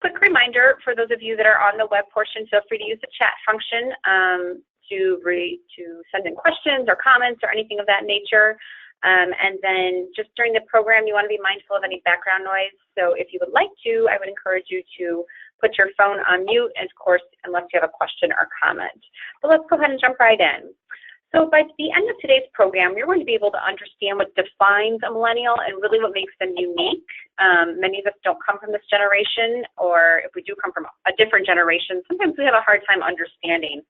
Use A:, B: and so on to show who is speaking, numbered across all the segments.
A: Quick reminder for those of you that are on the web portion, feel free to use the chat function to send in questions or comments or anything of that nature. And then just during the program, you want to be mindful of any background noise. So if you would like to, I would encourage you to put your phone on mute, and of course, unless you have a question or comment. But let's go ahead and jump right in. So by the end of today's program, you're going to be able to understand what defines a millennial and really what makes them unique. Many of us don't come from this generation, or if we do come from a different generation, sometimes we have a hard time understanding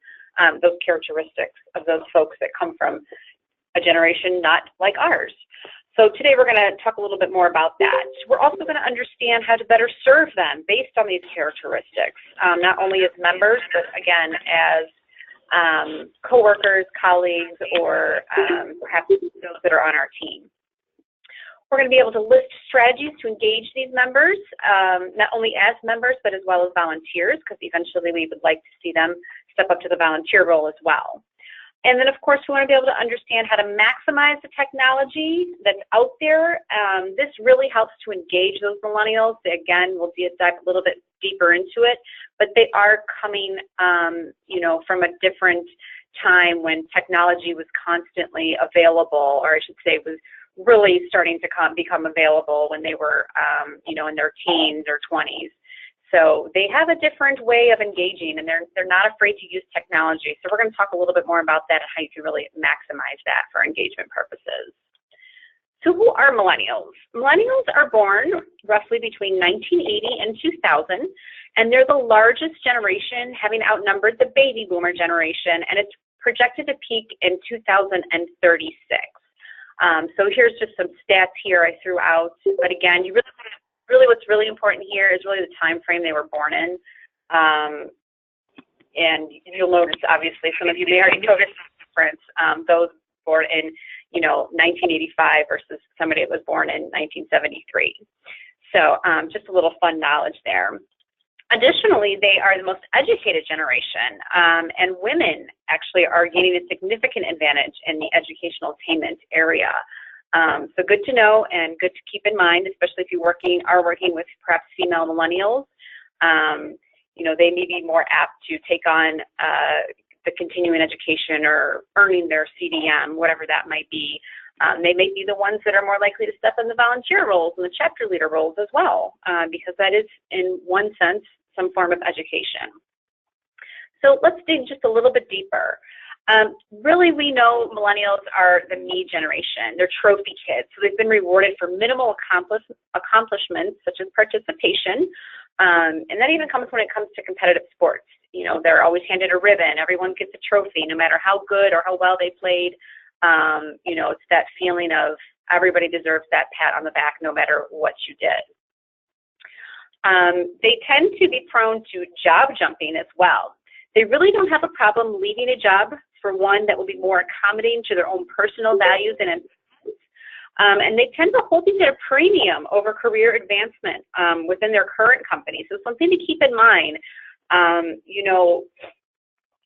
A: those characteristics of those folks that come from a generation not like ours. So today we're going to talk a little bit more about that. We're also going to understand how to better serve them based on these characteristics, not only as members, but again, as coworkers, colleagues, or perhaps those that are on our team. We're going to be able to list strategies to engage these members, not only as members, but as well as volunteers, because eventually we would like to see them step up to the volunteer role as well. And then, of course, we want to be able to understand how to maximize the technology that's out there. This really helps to engage those millennials. Again, we'll dive a little bit deeper into it, but they are coming, you know, from a different time when technology was constantly available, or I should say was really starting to become available when they were, you know, in their teens or 20s. So they have a different way of engaging, and they're not afraid to use technology. So we're going to talk a little bit more about that and how you can really maximize that for engagement purposes. So who are millennials? Millennials are born roughly between 1980 and 2000, and they're the largest generation, having outnumbered the baby boomer generation, and it's projected to peak in 2036. So here's just some stats here I threw out, but again, you really what's really important here is really the time frame they were born in. And you'll notice, obviously, some of you may already notice the difference. Those born in, you know, 1985 versus somebody that was born in 1973. So just a little fun knowledge there. Additionally, they are the most educated generation, and women actually are gaining a significant advantage in the educational attainment area. So good to know and good to keep in mind, especially if you are working with perhaps female millennials. You know, they may be more apt to take on the continuing education or earning their CDM, whatever that might be. They may be the ones that are more likely to step in the volunteer roles and the chapter leader roles as well, because that is, in one sense, some form of education. So let's dig just a little bit deeper. Really, we know millennials are the me generation. They're trophy kids, so they've been rewarded for minimal accomplishments such as participation, and that even comes when it comes to competitive sports. You know, they're always handed a ribbon. Everyone gets a trophy, no matter how good or how well they played. You know, it's that feeling of everybody deserves that pat on the back, no matter what you did. They tend to be prone to job jumping as well. They really don't have a problem leaving a job for one that will be more accommodating to their own personal values and interests. And they tend to hold these at a premium over career advancement within their current company. So something to keep in mind. You know,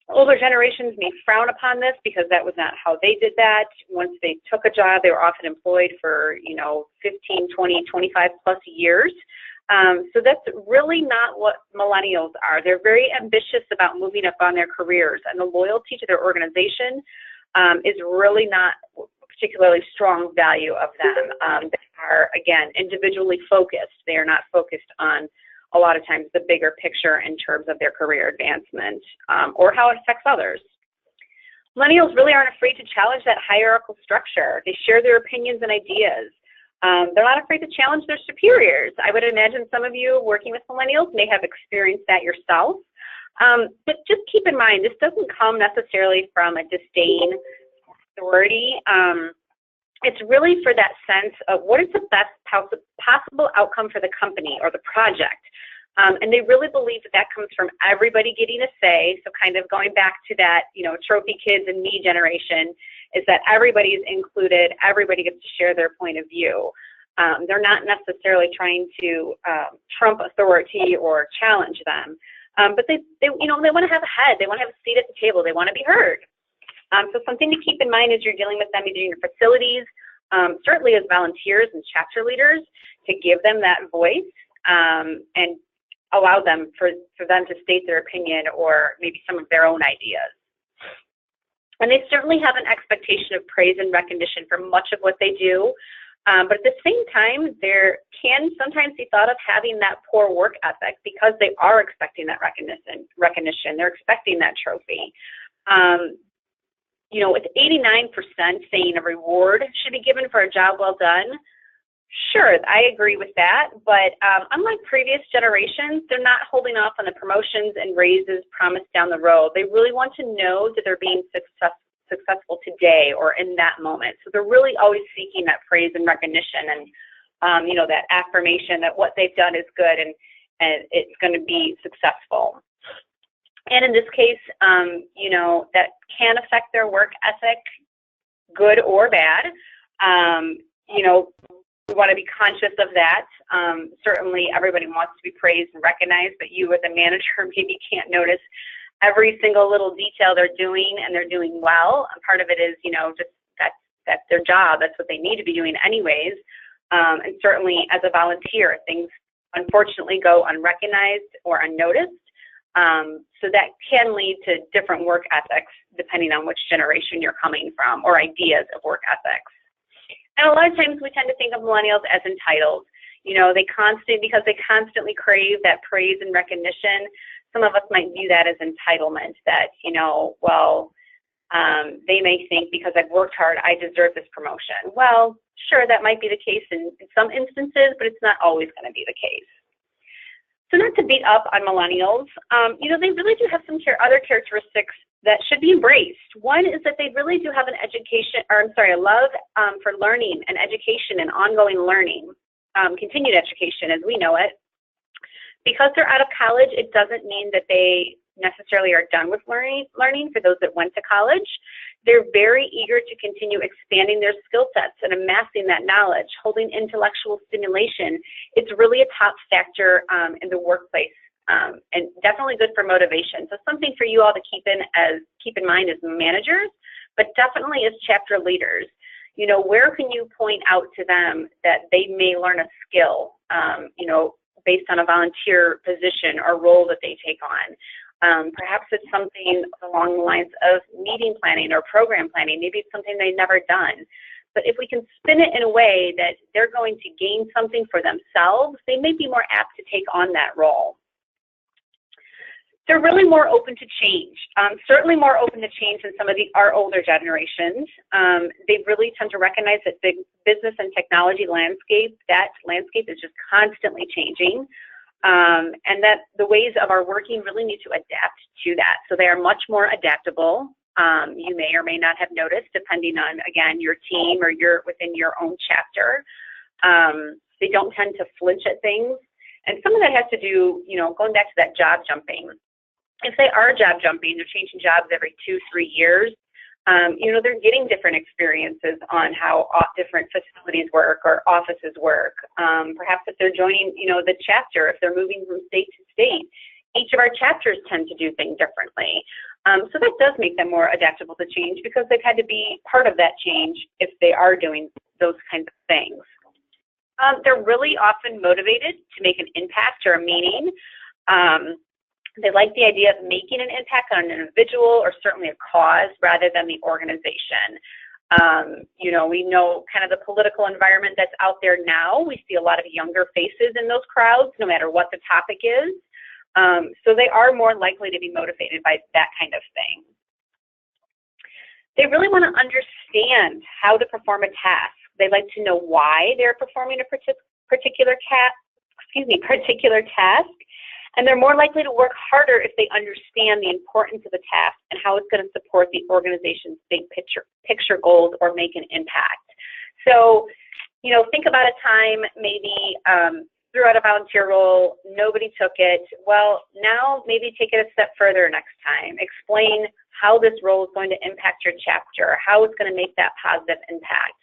A: older generations may frown upon this because that was not how they did that. Once they took a job, they were often employed for, you know, 15, 20, 25 plus years. So that's really not what millennials are. They're very ambitious about moving up on their careers, and the loyalty to their organization is really not a particularly strong value of them. They are, again, individually focused. They are not focused on, a lot of times, the bigger picture in terms of their career advancement or how it affects others. Millennials really aren't afraid to challenge that hierarchical structure. They share their opinions and ideas. They're not afraid to challenge their superiors. I would imagine some of you working with millennials may have experienced that yourself. But just keep in mind, this doesn't come necessarily from a disdain for authority. It's really for that sense of what is the best possible outcome for the company or the project. And they really believe that that comes from everybody getting a say. So kind of going back to that, you know, trophy kids and me generation, is that everybody is included, everybody gets to share their point of view. They're not necessarily trying to trump authority or challenge them, but they you know, they want to have a head, they want to have a seat at the table, they want to be heard. So something to keep in mind as you're dealing with them either in your facilities, certainly as volunteers and chapter leaders, to give them that voice, and allow them for them to state their opinion or maybe some of their own ideas. And they certainly have an expectation of praise and recognition for much of what they do. But at the same time, there can sometimes be thought of having that poor work ethic because they are expecting that recognition. They're expecting that trophy. You know, with 89% saying a reward should be given for a job well done, sure, I agree with that. But unlike previous generations, they're not holding off on the promotions and raises promised down the road. They really want to know that they're being successful today or in that moment. So they're really always seeking that praise and recognition and, you know, that affirmation that what they've done is good and it's going to be successful. And in this case, you know, that can affect their work ethic, good or bad. You know, we want to be conscious of that. Certainly everybody wants to be praised and recognized, but you as a manager maybe can't notice every single little detail they're doing and they're doing well. And part of it is, you know, just that's their job. That's what they need to be doing anyways. And certainly as a volunteer, things unfortunately go unrecognized or unnoticed. So that can lead to different work ethics depending on which generation you're coming from or ideas of work ethics. And a lot of times we tend to think of millennials as entitled. You know, because they constantly crave that praise and recognition. Some of us might view that as entitlement, that, you know, well, they may think because I've worked hard, I deserve this promotion. Well, sure, that might be the case in some instances, but it's not always going to be the case. So not to beat up on millennials, you know, they really do have some other characteristics that should be embraced. One is that they really do have a love for learning and education and ongoing learning, continued education as we know it. Because they're out of college, it doesn't mean that they necessarily are done with learning for those that went to college. They're very eager to continue expanding their skill sets and amassing that knowledge, holding intellectual stimulation. It's really a top factor in the workplace and definitely good for motivation. So something for you all to keep in mind as managers, but definitely as chapter leaders. You know, where can you point out to them that they may learn a skill, you know, based on a volunteer position or role that they take on? Perhaps it's something along the lines of meeting planning or program planning. Maybe it's something they've never done. But if we can spin it in a way that they're going to gain something for themselves, they may be more apt to take on that role. They're really more open to change, certainly more open to change than some of our older generations. They really tend to recognize that the business and technology landscape, is just constantly changing, and that the ways of our working really need to adapt to that. So they are much more adaptable. You may or may not have noticed, depending on, again, your team or within your own chapter. They don't tend to flinch at things. And some of that has to do, you know, going back to that job jumping. If they are job jumping, they're changing jobs every 2-3 years, you know, they're getting different experiences on how different facilities work or offices work. Perhaps if they're joining, you know, the chapter, if they're moving from state to state, each of our chapters tend to do things differently. So that does make them more adaptable to change because they've had to be part of that change if they are doing those kinds of things. They're really often motivated to make an impact or a meaning. They like the idea of making an impact on an individual or certainly a cause rather than the organization. You know, we know kind of the political environment that's out there now. We see a lot of younger faces in those crowds, no matter what the topic is. So they are more likely to be motivated by that kind of thing. They really want to understand how to perform a task. They like to know why they're performing a particular task. And they're more likely to work harder if they understand the importance of the task and how it's going to support the organization's big picture goals or make an impact. So, you know, think about a time maybe threw out a volunteer role, nobody took it. Well, now maybe take it a step further next time. Explain how this role is going to impact your chapter, how it's going to make that positive impact.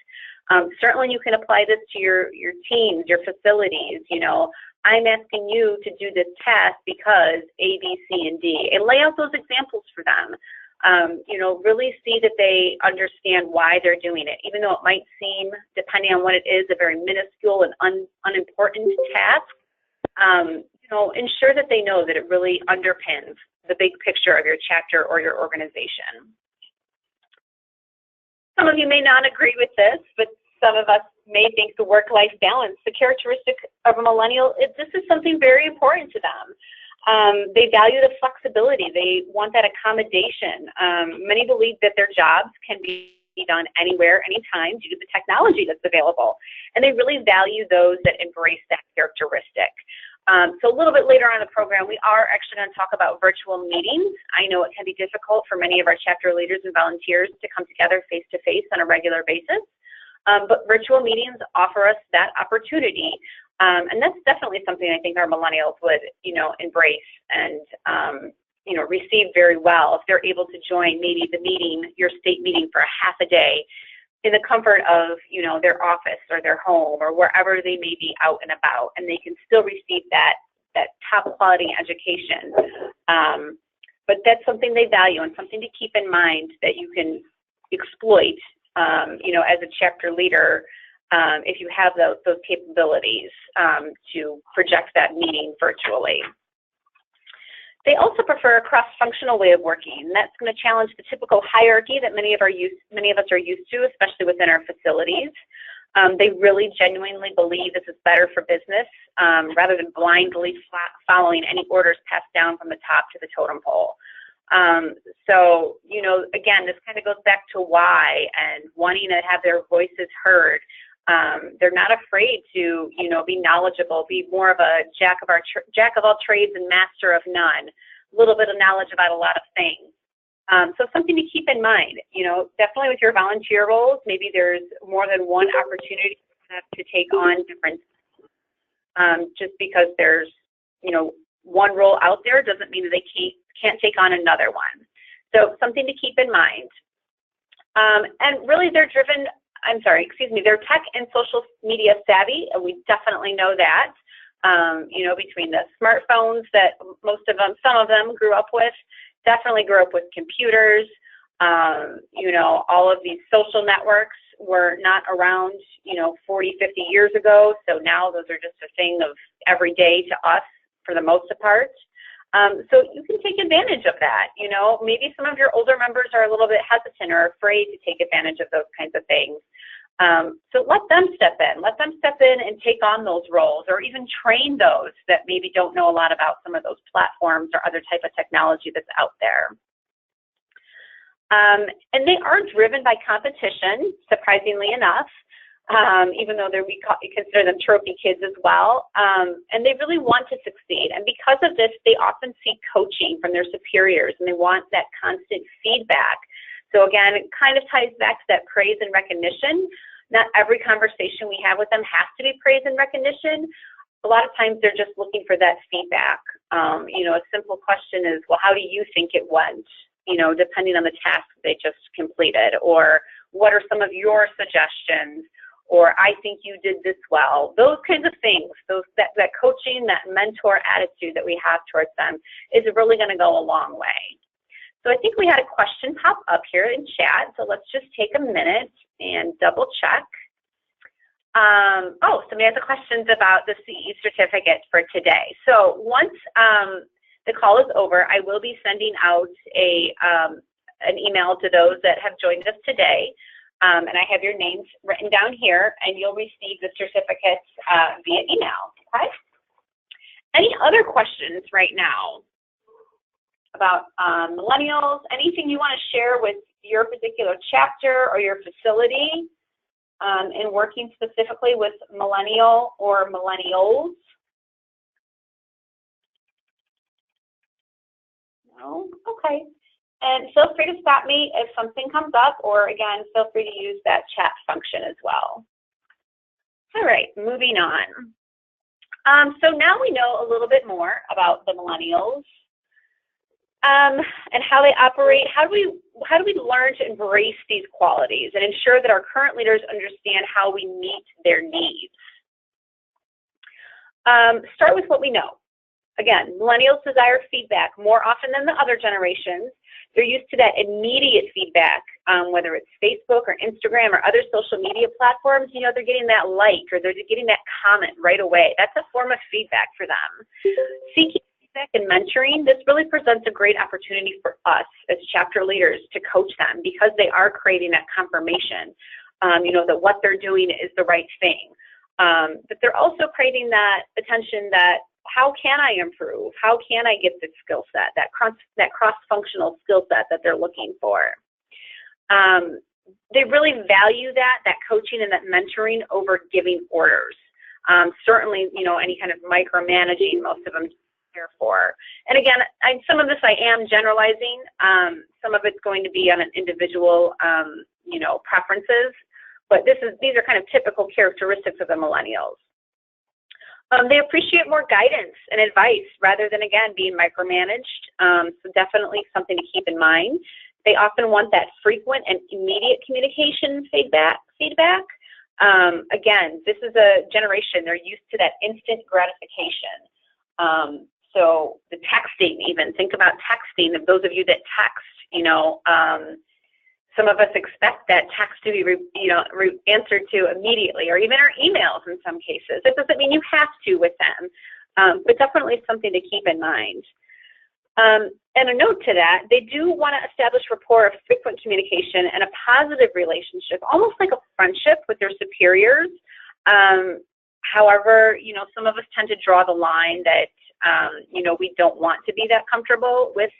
A: Certainly you can apply this to your teams, your facilities. You know, I'm asking you to do this task because A, B, C, and D, and lay out those examples for them. You know, really see that they understand why they're doing it, even though it might seem, depending on what it is, a very minuscule and unimportant task. You So ensure that they know that it really underpins the big picture of your chapter or your organization. Some of you may not agree with this, but some of us may think the work-life balance, the characteristic of a millennial, this is something very important to them. They value the flexibility. They want that accommodation. Many believe that their jobs can be done anywhere, anytime due to the technology that's available. And they really value those that embrace that characteristic. So a little bit later on in the program, we are actually going to talk about virtual meetings. I know it can be difficult for many of our chapter leaders and volunteers to come together face-to-face on a regular basis, but virtual meetings offer us that opportunity. And that's definitely something I think our millennials would, embrace and, receive very well if they're able to join maybe the meeting, your state meeting for a half a day in the comfort of, their office or their home or wherever they may be out and about, and they can still receive that top quality education. But that's something they value and something to keep in mind that you can exploit, as a chapter leader, if you have those capabilities to project that meeting virtually. They also prefer a cross-functional way of working. That's going to challenge the typical hierarchy that many of us are used to, especially within our facilities. They really genuinely believe this is better for business rather than blindly following any orders passed down from the top to the totem pole. So, again, this kind of goes back to why and wanting to have their voices heard. They're not afraid to, be knowledgeable, be more of a jack of all trades and master of none, a little bit of knowledge about a lot of things. So something to keep in mind, definitely with your volunteer roles, maybe there's more than one opportunity to take on different, just because there's, one role out there doesn't mean that they can't take on another one. So something to keep in mind. And really they're tech and social media savvy, and we definitely know that, between the smartphones that some of them grew up with, definitely grew up with computers, all of these social networks were not around, 40, 50 years ago, so now those are just a thing of every day to us for the most part. So you can take advantage of that. Maybe some of your older members are a little bit hesitant or afraid to take advantage of those kinds of things. So let them step in and take on those roles, or even train those that maybe don't know a lot about some of those platforms or other type of technology that's out there. And they are driven by competition, surprisingly enough, even though we consider them trophy kids as well. And they really want to succeed. And because of this, they often seek coaching from their superiors, and they want that constant feedback. So again, it kind of ties back to that praise and recognition. Not every conversation we have with them has to be praise and recognition. A lot of times they're just looking for that feedback. A simple question is, well, how do you think it went? Depending on the task they just completed, or what are some of your suggestions? Or I think you did this well. Those kinds of things, that coaching, that mentor attitude that we have towards them is really going to go a long way. So I think we had a question pop up here in chat, so let's just take a minute and double check. Somebody has a questions about the CE certificate for today. So once the call is over, I will be sending out an email to those that have joined us today. And I have your names written down here, and you'll receive the certificates via email, okay? Any other questions right now about millennials? Anything you want to share with your particular chapter or your facility in working specifically with millennial or millennials? No? Okay. And feel free to stop me if something comes up, or again, feel free to use that chat function as well. All right, moving on. So now we know a little bit more about the millennials and how they operate. How do we learn to embrace these qualities and ensure that our current leaders understand how we meet their needs? Start with what we know. Again, millennials desire feedback more often than the other generations. They're used to that immediate feedback whether it's Facebook or Instagram or other social media platforms, you know, they're getting that like or they're getting that comment right away. That's a form of feedback for them. Seeking feedback and mentoring, this really presents a great opportunity for us as chapter leaders to coach them because they are creating that confirmation, you know, that what they're doing is the right thing. But they're also creating that attention that how can I improve? How can I get this skill set, that cross-functional skill set that they're looking for? They really value that coaching and that mentoring over giving orders. Certainly, you know, any kind of micromanaging, most of them care for. And again, some of this I am generalizing. Some of it's going to be on an individual, you know, preferences. But these are kind of typical characteristics of the millennials. They appreciate more guidance and advice rather than, again, being micromanaged. So definitely something to keep in mind. They often want that frequent and immediate communication feedback. Again, this is a generation, they're used to that instant gratification. So the texting even, think about texting. Of those of you that text, you know, some of us expect that text to be, answered to immediately, or even our emails in some cases. It doesn't mean you have to with them, but definitely something to keep in mind. And a note to that, they do want to establish rapport of frequent communication and a positive relationship, almost like a friendship with their superiors. However, you know, some of us tend to draw the line that, you know, we don't want to be that comfortable with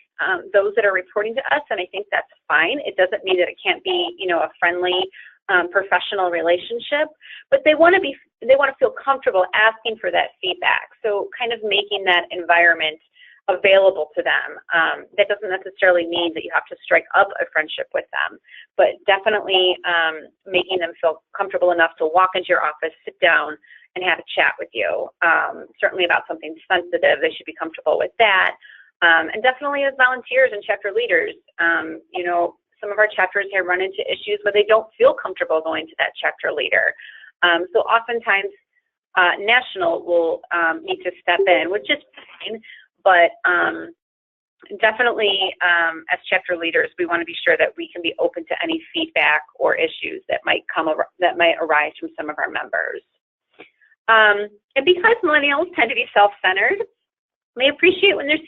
A: those that are reporting to us, and I think that's fine. It doesn't mean that it can't be, you know, a friendly, professional relationship, but they want to feel comfortable asking for that feedback. So kind of making that environment available to them. That doesn't necessarily mean that you have to strike up a friendship with them, but definitely making them feel comfortable enough to walk into your office, sit down, and have a chat with you. Certainly about something sensitive, they should be comfortable with that. And definitely as volunteers and chapter leaders, you know, some of our chapters have run into issues where they don't feel comfortable going to that chapter leader. So oftentimes national will need to step in, which is fine, but definitely as chapter leaders, we want to be sure that we can be open to any feedback or issues that might arise from some of our members. And because millennials tend to be self-centered, they appreciate when their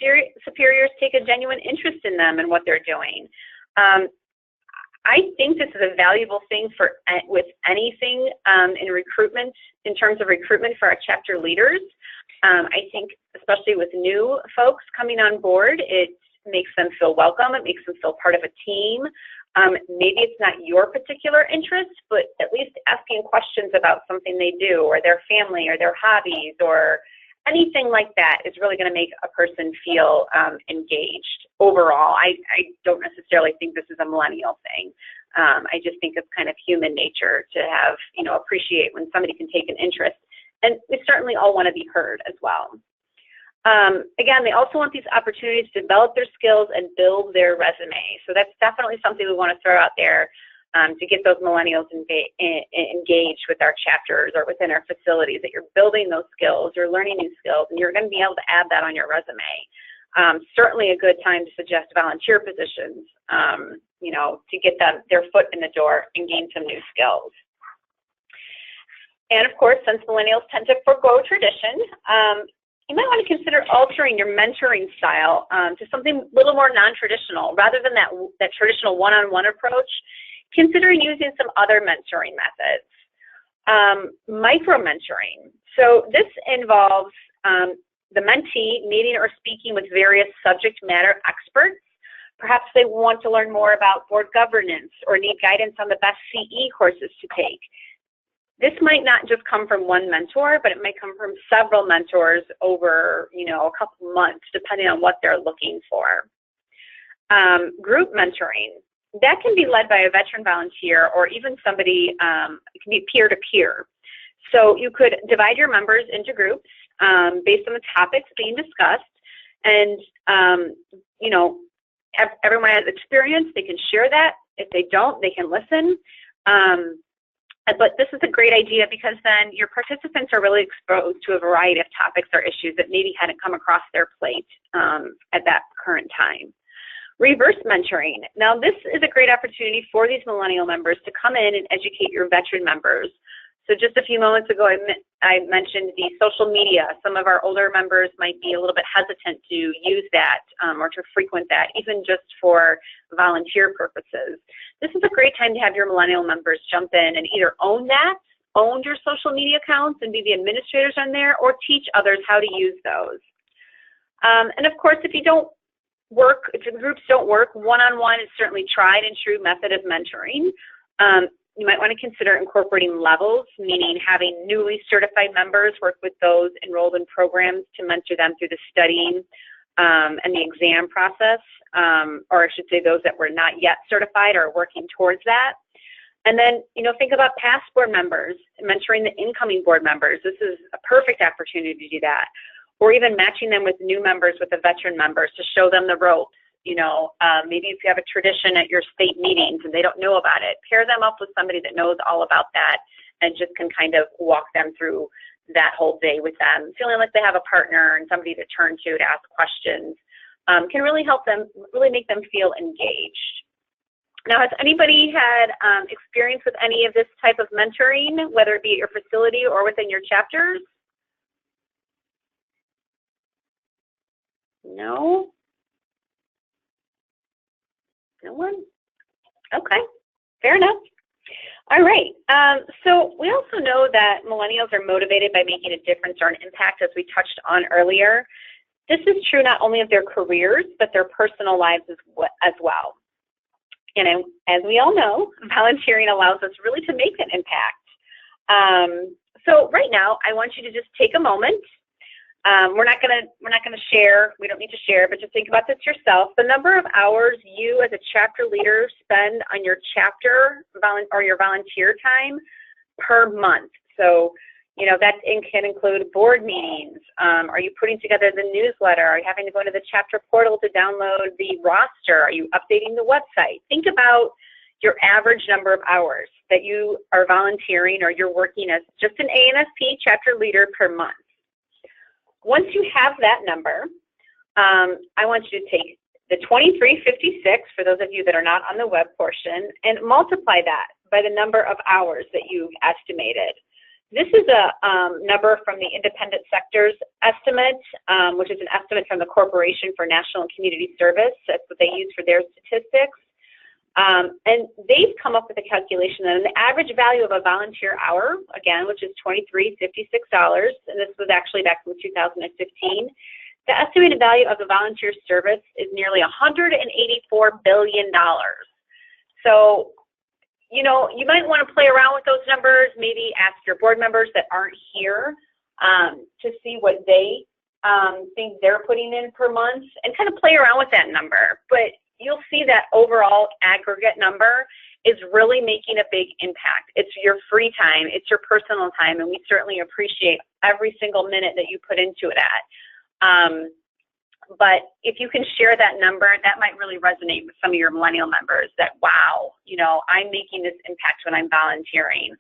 A: superiors take a genuine interest in them and what they're doing. I think this is a valuable thing with anything in recruitment, in terms of recruitment for our chapter leaders. I think especially with new folks coming on board, it makes them feel welcome. It makes them feel part of a team. Maybe it's not your particular interest, but at least asking questions about something they do or their family or their hobbies or anything like that is really going to make a person feel engaged overall. I don't necessarily think this is a millennial thing. I just think it's kind of human nature to have, you know, appreciate when somebody can take an interest. And we certainly all want to be heard as well. Again, they also want these opportunities to develop their skills and build their resume. So that's definitely something we want to throw out there to get those millennials engaged with our chapters or within our facilities, that you're building those skills, you're learning new skills, and you're going to be able to add that on your resume. Certainly a good time to suggest volunteer positions, you know, to get their foot in the door and gain some new skills. And of course, since millennials tend to forego tradition, you might want to consider altering your mentoring style to something a little more non-traditional. Rather than that traditional one-on-one approach, consider using some other mentoring methods. Micro-mentoring. So this involves the mentee meeting or speaking with various subject matter experts. Perhaps they want to learn more about board governance or need guidance on the best CE courses to take. This might not just come from one mentor, but it might come from several mentors over, you know, a couple months, depending on what they're looking for. Group mentoring, that can be led by a veteran volunteer or even somebody, it can be peer-to-peer. So you could divide your members into groups based on the topics being discussed, and, you know, everyone has experience, they can share that. If they don't, they can listen. But this is a great idea because then your participants are really exposed to a variety of topics or issues that maybe hadn't come across their plate at that current time. Reverse mentoring. Now, this is a great opportunity for these millennial members to come in and educate your veteran members. So just a few moments ago, I mentioned the social media. Some of our older members might be a little bit hesitant to use that or to frequent that, even just for volunteer purposes. This is a great time to have your millennial members jump in and either own your social media accounts and be the administrators on there, or teach others how to use those. And of course, if the groups don't work, one-on-one is certainly tried and true method of mentoring. You might want to consider incorporating levels, meaning having newly certified members work with those enrolled in programs to mentor them through the studying and the exam process, or I should say those that were not yet certified or working towards that. And then, think about past board members, mentoring the incoming board members. This is a perfect opportunity to do that. Or even matching them with new members with the veteran members to show them the ropes. Maybe if you have a tradition at your state meetings and they don't know about it, pair them up with somebody that knows all about that and just can kind of walk them through that whole day with them, feeling like they have a partner and somebody to turn to ask questions, can really help them, really make them feel engaged. Now, has anybody had experience with any of this type of mentoring, whether it be at your facility or within your chapters? No? No one? Okay, fair enough. All right, so we also know that millennials are motivated by making a difference or an impact, as we touched on earlier. This is true not only of their careers, but their personal lives as well. And as we all know, volunteering allows us really to make an impact. So right now, I want you to just take a moment. We're not gonna share. We don't need to share, but just think about this yourself. The number of hours you, as a chapter leader, spend on your chapter or your volunteer time per month. So, that can include board meetings. Are you putting together the newsletter? Are you having to go into the chapter portal to download the roster? Are you updating the website? Think about your average number of hours that you are volunteering or you're working as just an ANFP chapter leader per month. Once you have that number, I want you to take the 2356, for those of you that are not on the web portion, and multiply that by the number of hours that you've estimated. This is a number from the Independent Sectors Estimate, which is an estimate from the Corporation for National and Community Service. That's what they use for their statistics. And they've come up with a calculation that the average value of a volunteer hour, again, which is $23.56, and this was actually back from 2015, the estimated value of the volunteer service is nearly $184 billion. So, you might want to play around with those numbers, maybe ask your board members that aren't here to see what they think they're putting in per month and kind of play around with that number. But you'll see that overall aggregate number is really making a big impact. It's your free time, it's your personal time, and we certainly appreciate every single minute that you put into it at. But if you can share that number, that might really resonate with some of your millennial members that, wow, I'm making this impact when I'm volunteering.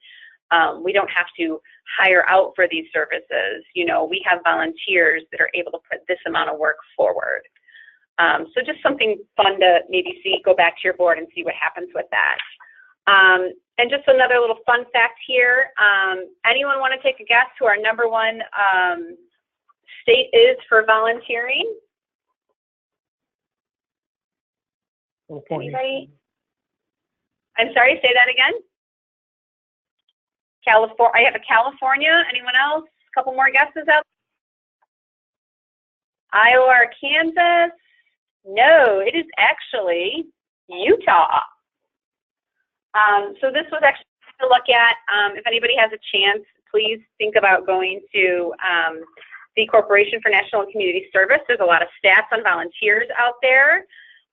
A: We don't have to hire out for these services. We have volunteers that are able to put this amount of work forward. So just something fun to maybe go back to your board and see what happens with that. And just another little fun fact here. Anyone want to take a guess who our number one state is for volunteering? Anybody? I'm sorry, say that again. California. I have a California. Anyone else? A couple more guesses out. Iowa or Kansas? No, it is actually Utah. So this was actually to look at. If anybody has a chance, please think about going to the Corporation for National and Community Service. There's a lot of stats on volunteers out there.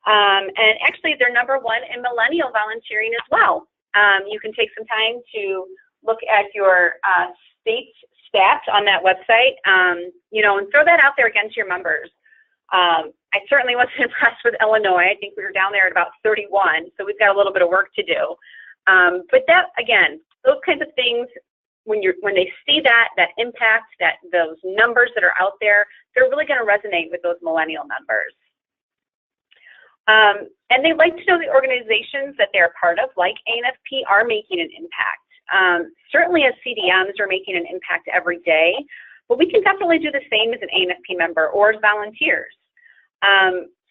A: And actually, they're number one in millennial volunteering as well. You can take some time to look at your state stats on that website, and throw that out there again to your members. I certainly wasn't impressed with Illinois. I think we were down there at about 31, so we've got a little bit of work to do. But that, again, those kinds of things, when they see that impact, those numbers that are out there, they're really going to resonate with those millennial members. And they like to know the organizations that they're part of, like ANFP, are making an impact. Certainly as CDMs, we're making an impact every day, but we can definitely do the same as an ANFP member or as volunteers.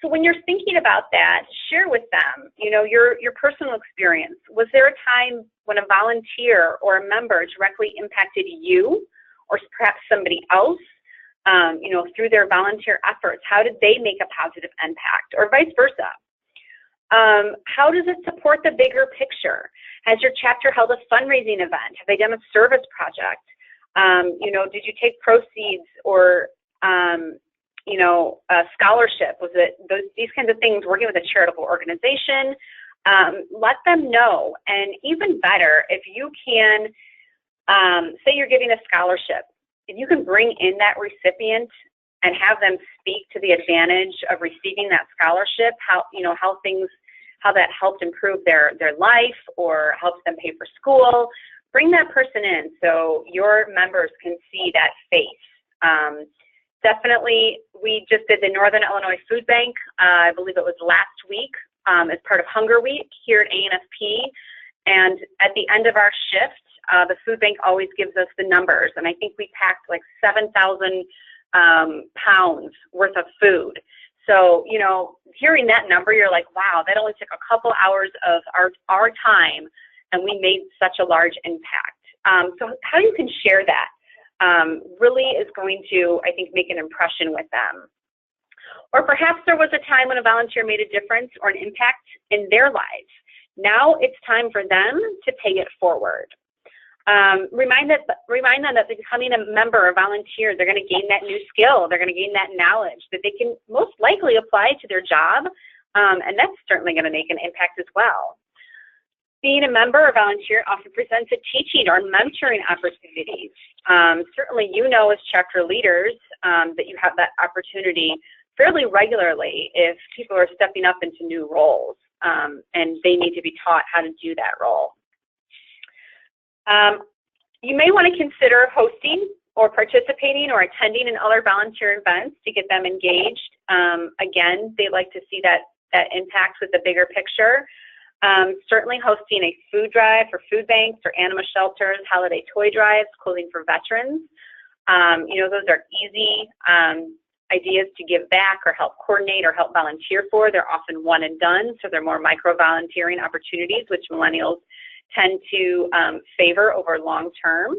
A: So when you're thinking about that, share with them, your personal experience. Was there a time when a volunteer or a member directly impacted you or perhaps somebody else, through their volunteer efforts? How did they make a positive impact, or vice versa? How does it support the bigger picture? Has your chapter held a fundraising event? Have they done a service project? Did you take proceeds or a scholarship? Was it these kinds of things, working with a charitable organization? Let them know. And even better, if you can, say you're giving a scholarship, if you can bring in that recipient and have them speak to the advantage of receiving that scholarship, how that helped improve their life or helps them pay for school, bring that person in so your members can see that face. Definitely, we just did the Northern Illinois Food Bank, I believe it was last week, as part of Hunger Week here at ANFP. And at the end of our shift, the food bank always gives us the numbers. And I think we packed like 7,000 pounds worth of food. So, hearing that number, you're like, wow, that only took a couple hours of our time, and we made such a large impact. So how you can share that really is going to, I think, make an impression with them. Or perhaps there was a time when a volunteer made a difference or an impact in their lives. Now it's time for them to pay it forward. Remind them that becoming a member or volunteer, they're going to gain that new skill, they're going to gain that knowledge that they can most likely apply to their job, and that's certainly going to make an impact as well. Being a member or volunteer often presents a teaching or mentoring opportunities. Certainly as chapter leaders that you have that opportunity fairly regularly if people are stepping up into new roles, and they need to be taught how to do that role. You may want to consider hosting or participating or attending in other volunteer events to get them engaged. Again, they like to see that impact with the bigger picture. Certainly hosting a food drive for food banks or animal shelters, holiday toy drives, clothing for veterans. Those are easy ideas to give back or help coordinate or help volunteer for. They're often one and done, so they're more micro-volunteering opportunities, which millennials tend to favor over long term.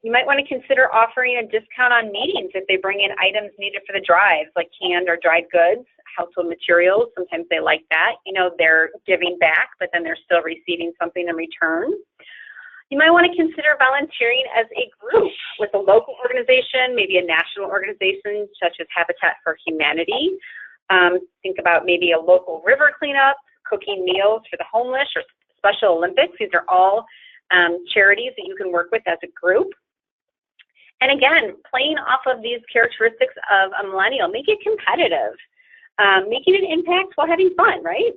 A: You might want to consider offering a discount on meetings if they bring in items needed for the drives, like canned or dried goods, household materials. Sometimes they like that. They're giving back, but then they're still receiving something in return. You might want to consider volunteering as a group with a local organization, maybe a national organization such as Habitat for Humanity. Think about maybe a local river cleanup, cooking meals for the homeless, or Special Olympics. These are all charities that you can work with as a group. And again, playing off of these characteristics of a millennial, make it competitive, making an impact while having fun, right?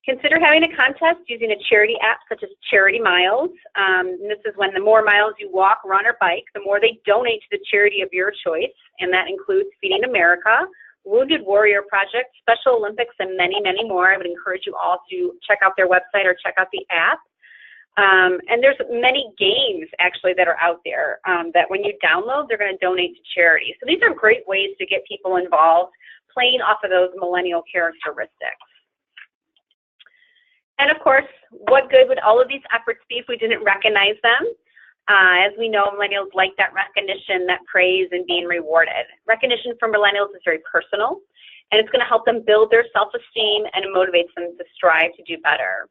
A: Consider having a contest using a charity app such as Charity Miles. And this is when the more miles you walk, run, or bike, the more they donate to the charity of your choice. And that includes Feeding America, Wounded Warrior Project, Special Olympics, and many, many more. I would encourage you all to check out their website or check out the app. And there's many games, actually, that are out there that when you download, they're going to donate to charity. So these are great ways to get people involved, playing off of those millennial characteristics. And of course, what good would all of these efforts be if we didn't recognize them? As we know, millennials like that recognition, that praise, and being rewarded. Recognition for millennials is very personal, and it's going to help them build their self-esteem, and it motivates them to strive to do better.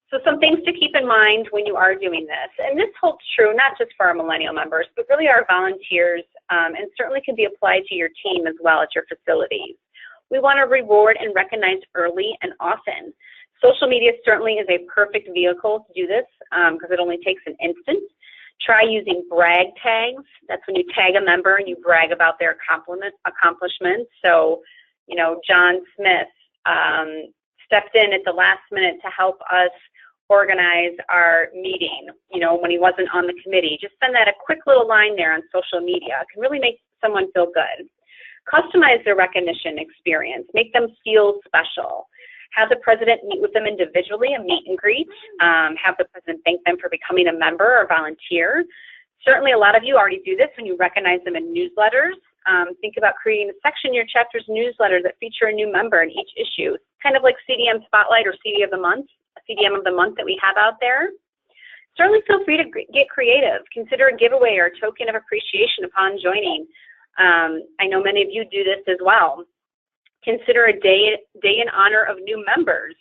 A: So some things to keep in mind when you are doing this, and this holds true not just for our millennial members, but really our volunteers, and certainly can be applied to your team as well at your facilities. We want to reward and recognize early and often. Social media certainly is a perfect vehicle to do this because it only takes an instant. Try using brag tags. That's when you tag a member and you brag about their accomplishments. So, John Smith stepped in at the last minute to help us organize our meeting, when he wasn't on the committee. Just send that a quick little line there on social media. It can really make someone feel good. Customize their recognition experience. Make them feel special. Have the president meet with them individually, a meet and greet. Have the president thank them for becoming a member or volunteer. Certainly a lot of you already do this when you recognize them in newsletters. Think about creating a section in your chapter's newsletter that feature a new member in each issue, kind of like CDM Spotlight or CDM of the month that we have out there. Certainly feel free to get creative. Consider a giveaway or a token of appreciation upon joining. I know many of you do this as well. Consider a day in honor of new members.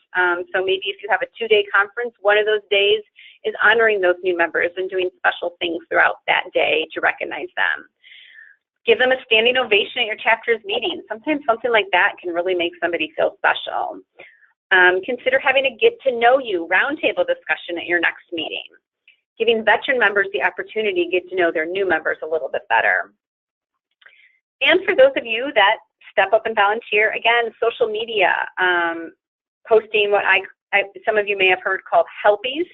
A: So maybe if you have a 2-day conference, one of those days is honoring those new members and doing special things throughout that day to recognize them. Give them a standing ovation at your chapter's meeting. Sometimes something like that can really make somebody feel special. Consider having a get-to-know-you roundtable discussion at your next meeting. Giving veteran members the opportunity to get to know their new members a little bit better. And for those of you that step up and volunteer, again, social media, posting what some of you may have heard called helpies,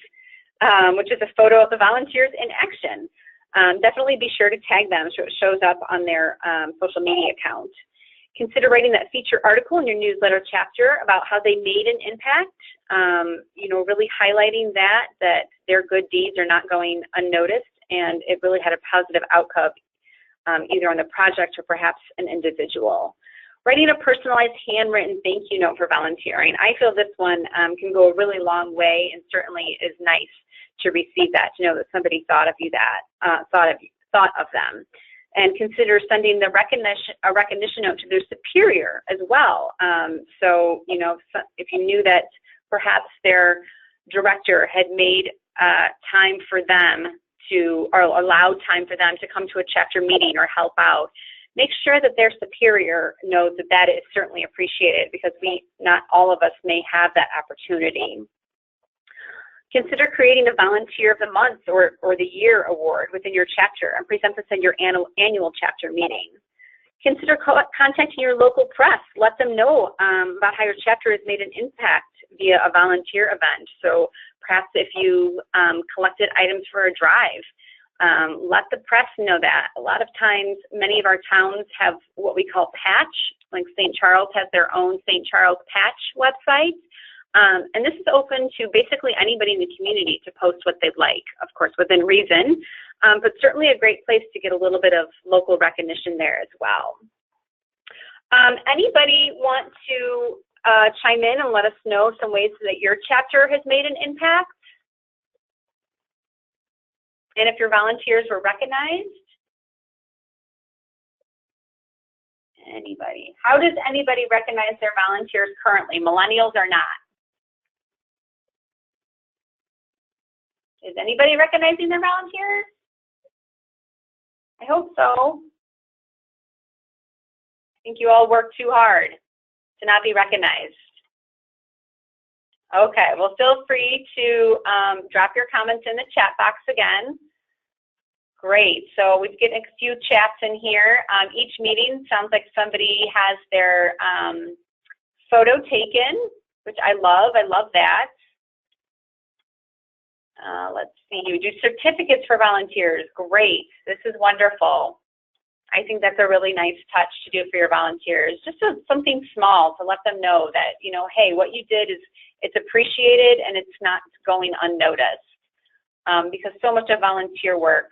A: which is a photo of the volunteers in action. Definitely be sure to tag them so it shows up on their social media account. Consider writing that feature article in your newsletter chapter about how they made an impact, really highlighting that their good deeds are not going unnoticed and it really had a positive outcome either on the project or perhaps an individual. Writing a personalized handwritten thank you note for volunteering. I feel this one can go a really long way and certainly is nice to receive that, to know that somebody thought of you, thought of them. And consider sending a recognition note to their superior as well. So, if you knew that perhaps their director had made time for them or allowed time for them to come to a chapter meeting or help out, make sure that their superior knows that that is certainly appreciated, because not all of us may have that opportunity. Consider creating a Volunteer of the Month or the Year award within your chapter and present this at your annual chapter meeting. Consider contacting your local press. Let them know about how your chapter has made an impact via a volunteer event. So perhaps if you collected items for a drive, let the press know that. A lot of times, many of our towns have what we call patch, like St. Charles has their own St. Charles patch website. And this is open to basically anybody in the community to post what they'd like, of course, within reason, but certainly a great place to get a little bit of local recognition there as well. Anybody want to chime in and let us know some ways that your chapter has made an impact? And if your volunteers were recognized? Anybody? How does anybody recognize their volunteers currently, millennials or not? Is anybody recognizing their volunteers? I hope so. I think you all work too hard to not be recognized. Okay, well, feel free to drop your comments in the chat box again. Great, so we've getting a few chats in here. Each meeting sounds like somebody has their photo taken, which I love that. Let's see, you do certificates for volunteers. Great, this is wonderful. I think that's a really nice touch to do for your volunteers. Just something small to let them know that, hey, what you did it's appreciated and it's not going unnoticed. Because so much of volunteer work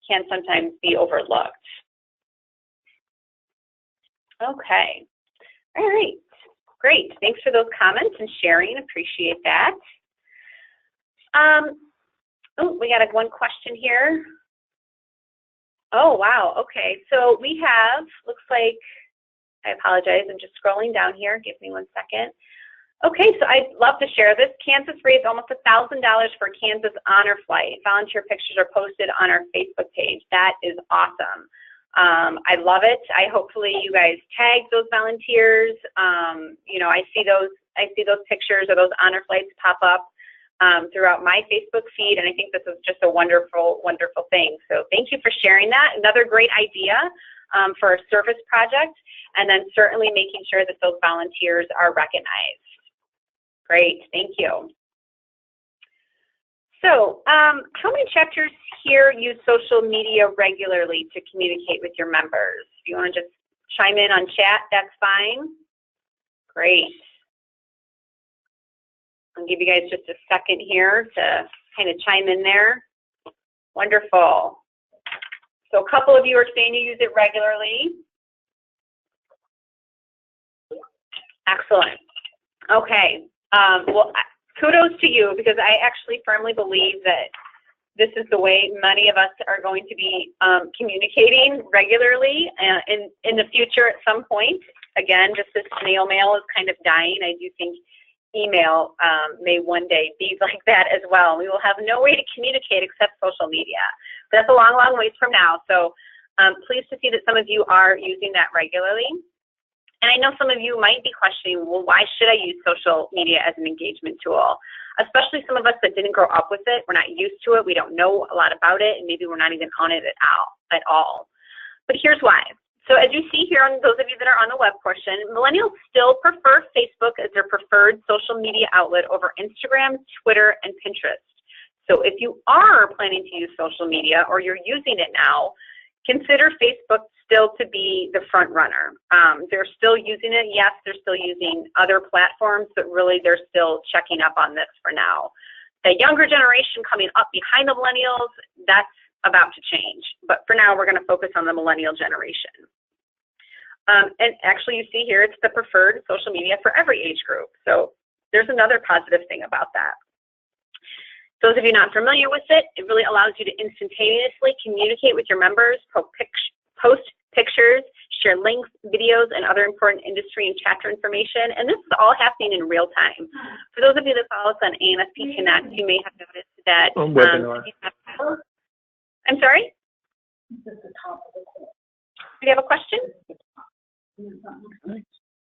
A: can sometimes be overlooked. Okay, all right, great. Thanks for those comments and sharing, appreciate that. Oh, we got one question here. Oh, wow, okay. So we have, looks like, I apologize, I'm just scrolling down here. Give me 1 second. Okay, so I'd love to share this. Kansas raised almost $1,000 for Kansas Honor Flight. Volunteer pictures are posted on our Facebook page. That is awesome. I love it. Hopefully you guys tag those volunteers. I see those pictures of those honor flights pop up throughout my Facebook feed, and I think this is just a wonderful, wonderful thing. So thank you for sharing that. Another great idea for a service project, and then certainly making sure that those volunteers are recognized. Great, thank you. So how many chapters here use social media regularly to communicate with your members? If you want to just chime in on chat, that's fine. Great. I'll give you guys just a second here to kind of chime in there. Wonderful. So a couple of you are saying you use it regularly. Excellent. Okay. Well, kudos to you, because I actually firmly believe that this is the way many of us are going to be communicating regularly in the future at some point. Again, just as snail mail is kind of dying, I do think email may one day be like that as well. We will have no way to communicate except social media. But that's a long, long ways from now. So pleased to see that some of you are using that regularly. And I know some of you might be questioning, well, why should I use social media as an engagement tool? Especially some of us that didn't grow up with it. We're not used to it. We don't know a lot about it. And maybe we're not even on it at all. But here's why. So as you see here, on those of you that are on the web portion, millennials still prefer Facebook as their preferred social media outlet over Instagram, Twitter, and Pinterest. So if you are planning to use social media, or you're using it now, consider Facebook still to be the front runner. They're still using it. Yes, they're still using other platforms, but really they're still checking up on this for now. The younger generation coming up behind the millennials, that's about to change. But for now, we're going to focus on the millennial generation. And actually, you see here, it's the preferred social media for every age group. So there's another positive thing about that. Those of you not familiar with it, it really allows you to instantaneously communicate with your members, post pictures, share links, videos, and other important industry and chapter information. And this is all happening in real time. For those of you that follow us on ANFP Connect, you may have noticed that. I'm sorry? Do you have a question?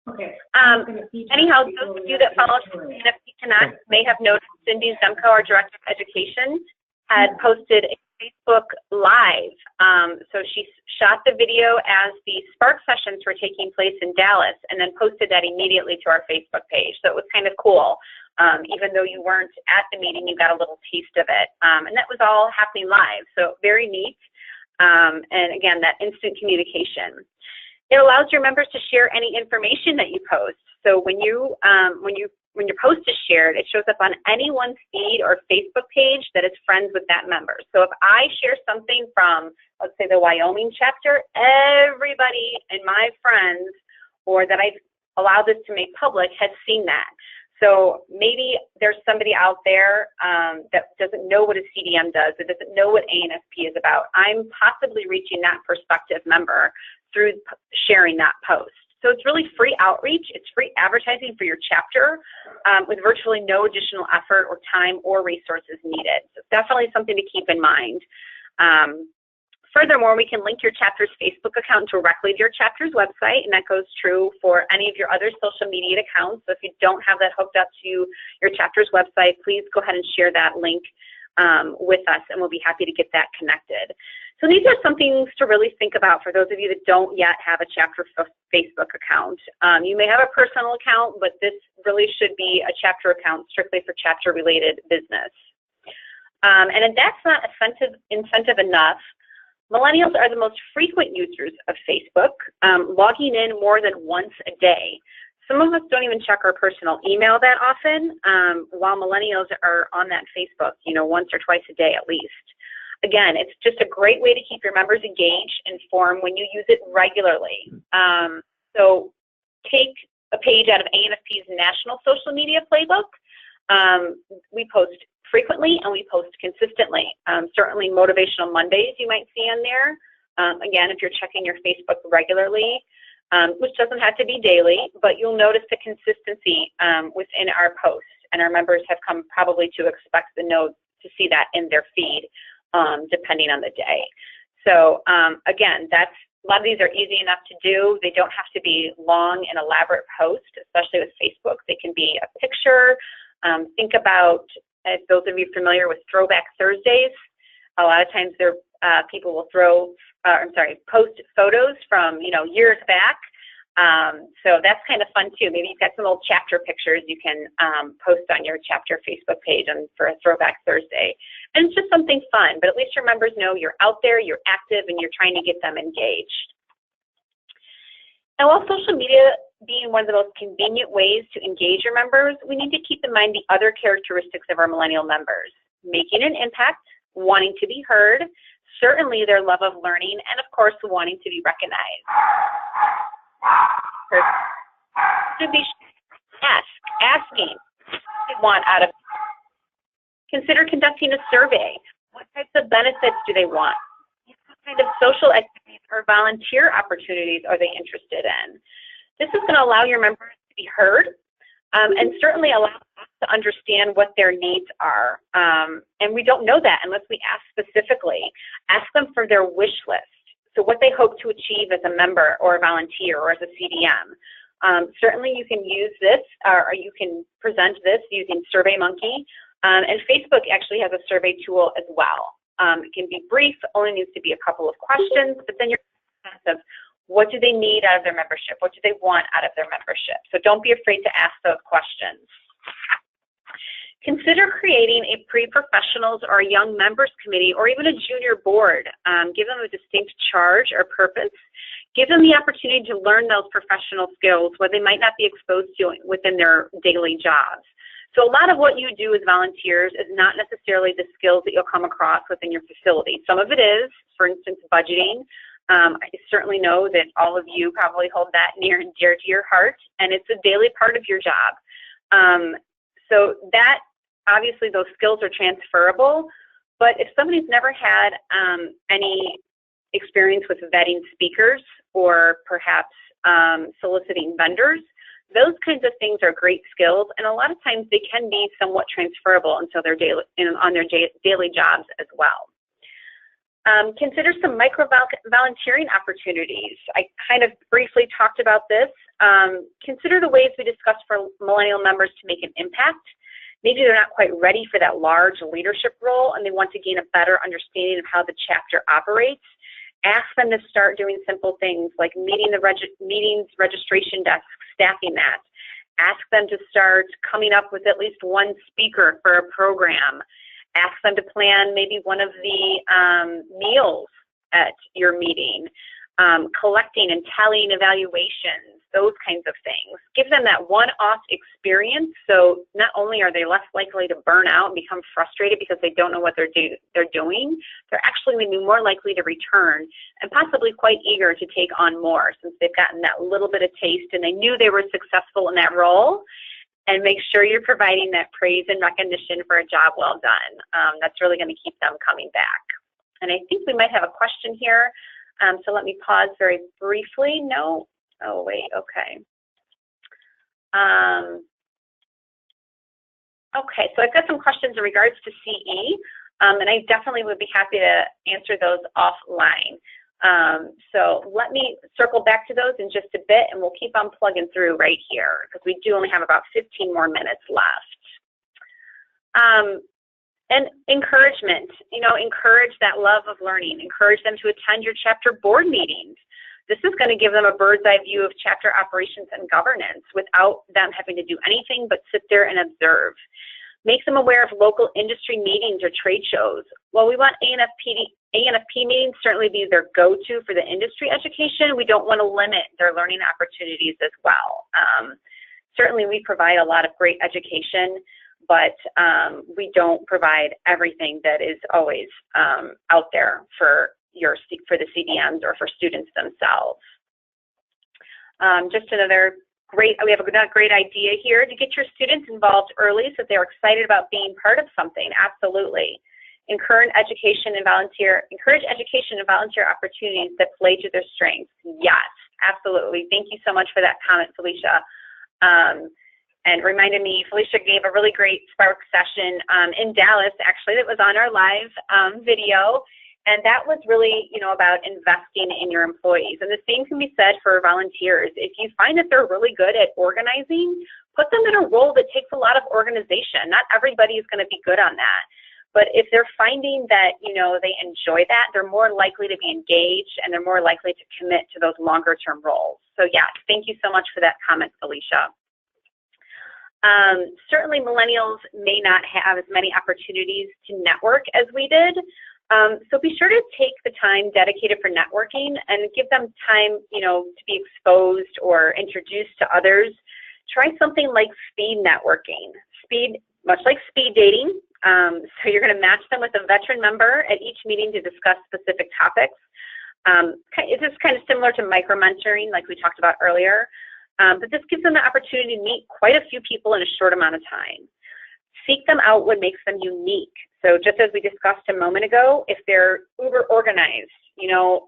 B: Okay.
A: Anyhow, those of you that follow us on ANFP Connect may have noticed Cindy Zemko, our Director of Education, had posted a Facebook Live. So she shot the video as the Spark sessions were taking place in Dallas, and then posted that immediately to our Facebook page. So it was kind of cool. Even though you weren't at the meeting, you got a little taste of it. And that was all happening live, so very neat. And again, that instant communication. It allows your members to share any information that you post. So when your post is shared, it shows up on anyone's feed or Facebook page that is friends with that member. So if I share something from, let's say, the Wyoming chapter, everybody in my friends, or that I've allowed this to make public, has seen that. So maybe there's somebody out there that doesn't know what a CDM does, that doesn't know what ANFP is about. I'm possibly reaching that prospective member through sharing that post. So it's really free outreach. It's free advertising for your chapter with virtually no additional effort or time or resources needed. So it's definitely something to keep in mind. Furthermore, we can link your chapter's Facebook account directly to your chapter's website, and that goes true for any of your other social media accounts. So if you don't have that hooked up to your chapter's website, please go ahead and share that link with us, and we'll be happy to get that connected. So these are some things to really think about for those of you that don't yet have a chapter Facebook account. You may have a personal account, but this really should be a chapter account strictly for chapter-related business. And if that's not incentive enough, millennials are the most frequent users of Facebook, logging in more than once a day. Some of us don't even check our personal email that often, while millennials are on that Facebook, once or twice a day at least. Again, it's just a great way to keep your members engaged and informed when you use it regularly. So take a page out of ANFP's National Social Media Playbook. We post frequently and we post consistently. Certainly Motivational Mondays you might see on there. Again, if you're checking your Facebook regularly, which doesn't have to be daily, but you'll notice the consistency within our posts, and our members have come probably to expect to see that in their feed, depending on the day. So again, a lot of these are easy enough to do. They don't have to be long and elaborate posts, especially with Facebook. They can be a picture. Think about, if those of you familiar with Throwback Thursdays, a lot of times people will post photos from years back. So that's kind of fun too. Maybe you've got some old chapter pictures you can post on your chapter Facebook page for a Throwback Thursday. And it's just something fun, but at least your members know you're out there, you're active, and you're trying to get them engaged. And while social media being one of the most convenient ways to engage your members, we need to keep in mind the other characteristics of our millennial members: making an impact, wanting to be heard, certainly their love of learning, and of course, wanting to be recognized. To be asking what they want out of it. Consider conducting a survey. What types of benefits do they want? What kind of social activities or volunteer opportunities are they interested in? This is going to allow your members to be heard and certainly allow us to understand what their needs are. And we don't know that unless we ask specifically. Ask them for their wish list. So what they hope to achieve as a member or a volunteer or as a CDM. Certainly you can use this or you can present this using SurveyMonkey. And Facebook actually has a survey tool as well. It can be brief, only needs to be a couple of questions, but then you're in a sense of what do they need out of their membership? What do they want out of their membership? So don't be afraid to ask those questions. Consider creating a pre-professionals or a young members committee or even a junior board. Give them a distinct charge or purpose. Give them the opportunity to learn those professional skills where they might not be exposed to within their daily jobs. So a lot of what you do as volunteers is not necessarily the skills that you'll come across within your facility. Some of it is, for instance, budgeting. I certainly know that all of you probably hold that near and dear to your heart, and it's a daily part of your job. So that, obviously, those skills are transferable, but if somebody's never had any experience with vetting speakers or perhaps soliciting vendors, those kinds of things are great skills, and a lot of times they can be somewhat transferable until their on their daily jobs as well. Consider some micro-volunteering opportunities. I kind of briefly talked about this. Consider the ways we discussed for millennial members to make an impact. Maybe they're not quite ready for that large leadership role and they want to gain a better understanding of how the chapter operates. Ask them to start doing simple things like meetings registration desk, staffing that. Ask them to start coming up with at least one speaker for a program. Ask them to plan maybe one of the meals at your meeting, collecting and tallying evaluations, those kinds of things. Give them that one-off experience so not only are they less likely to burn out and become frustrated because they don't know what they're doing, they're actually going to be more likely to return and possibly quite eager to take on more since they've gotten that little bit of taste and they knew they were successful in that role. And make sure you're providing that praise and recognition for a job well done. That's really going to keep them coming back. And I think we might have a question here. So let me pause very briefly. No. Oh, wait. Okay. Okay. So I've got some questions in regards to CE, and I definitely would be happy to answer those offline. So let me circle back to those in just a bit, and we'll keep on plugging through right here because we do only have about 15 more minutes left. And encouragement, encourage that love of learning. Encourage them to attend your chapter board meetings. This is going to give them a bird's eye view of chapter operations and governance without them having to do anything but sit there and observe. Make them aware of local industry meetings or trade shows. While we want ANFP meetings certainly be their go-to for the industry education, we don't want to limit their learning opportunities as well. Certainly we provide a lot of great education, but we don't provide everything that is always out there for the CDMs or for students themselves. Just another we have a great idea here to get your students involved early so they're excited about being part of something. Absolutely. Encourage education and volunteer opportunities that play to their strengths. Yes, absolutely. Thank you so much for that comment, Felicia. And reminded me, Felicia gave a really great Spark session in Dallas, actually, that was on our live video. And that was really, about investing in your employees. And the same can be said for volunteers. If you find that they're really good at organizing, put them in a role that takes a lot of organization. Not everybody is going to be good on that. But if they're finding that, they enjoy that, they're more likely to be engaged and they're more likely to commit to those longer term roles. So yes, thank you so much for that comment, Felicia. Certainly millennials may not have as many opportunities to network as we did. So be sure to take the time dedicated for networking and give them time, to be exposed or introduced to others. Try something like speed networking. Speed, much like speed dating. So you're going to match them with a veteran member at each meeting to discuss specific topics. It's just kind of similar to micro-mentoring like we talked about earlier. But this gives them the opportunity to meet quite a few people in a short amount of time. Seek them out what makes them unique. So just as we discussed a moment ago, if they're uber organized,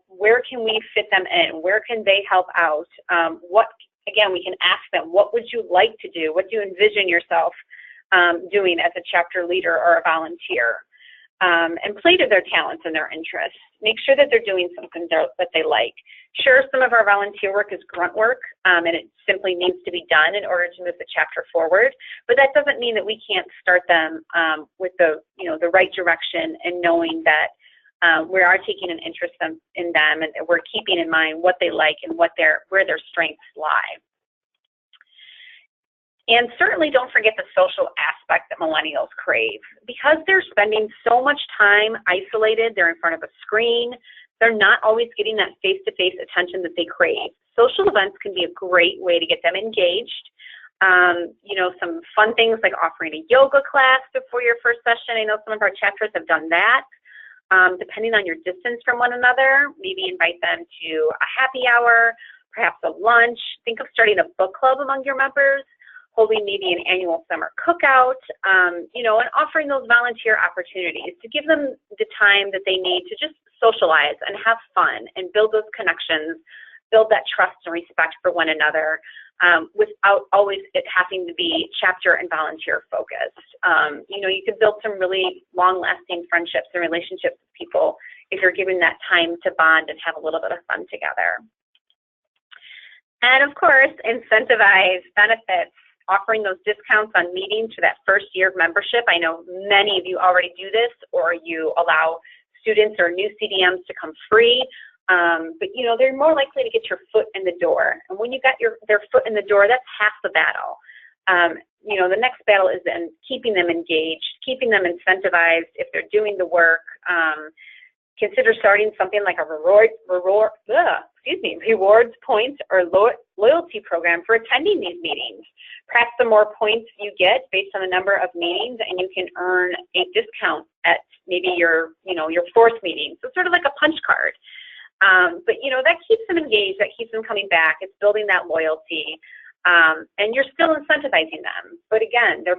A: where can we fit them in? Where can they help out? Again, we can ask them, what would you like to do? What do you envision yourself doing as a chapter leader or a volunteer? And play to their talents and their interests. Make sure that they're doing something that they like. Sure, some of our volunteer work is grunt work, and it simply needs to be done in order to move the chapter forward. But that doesn't mean that we can't start them with the right direction and knowing that we are taking an interest in them, and we're keeping in mind what they like and where their strengths lie. And certainly don't forget the social aspect that millennials crave. Because they're spending so much time isolated, they're in front of a screen, they're not always getting that face-to-face attention that they crave. Social events can be a great way to get them engaged. Some fun things like offering a yoga class before your first session. I know some of our chapters have done that. Depending on your distance from one another, maybe invite them to a happy hour, perhaps a lunch. Think of starting a book club among your members, holding maybe an annual summer cookout, and offering those volunteer opportunities to give them the time that they need to just socialize and have fun and build those connections, build that trust and respect for one another, without always it having to be chapter and volunteer focused. You can build some really long-lasting friendships and relationships with people if you're giving that time to bond and have a little bit of fun together. And of course, incentivize benefits. Offering those discounts on meetings for that first year of membership. I know many of you already do this, or you allow students or new CDMs to come free, but they're more likely to get your foot in the door. And when you got their foot in the door, that's half the battle. The next battle is then keeping them engaged, keeping them incentivized if they're doing the work. Consider starting something like a rewards points or loyalty program for attending these meetings. Perhaps the more points you get based on the number of meetings, and you can earn a discount at maybe your fourth meeting. So sort of like a punch card. But that keeps them engaged, that keeps them coming back. It's building that loyalty, and you're still incentivizing them. But again, they're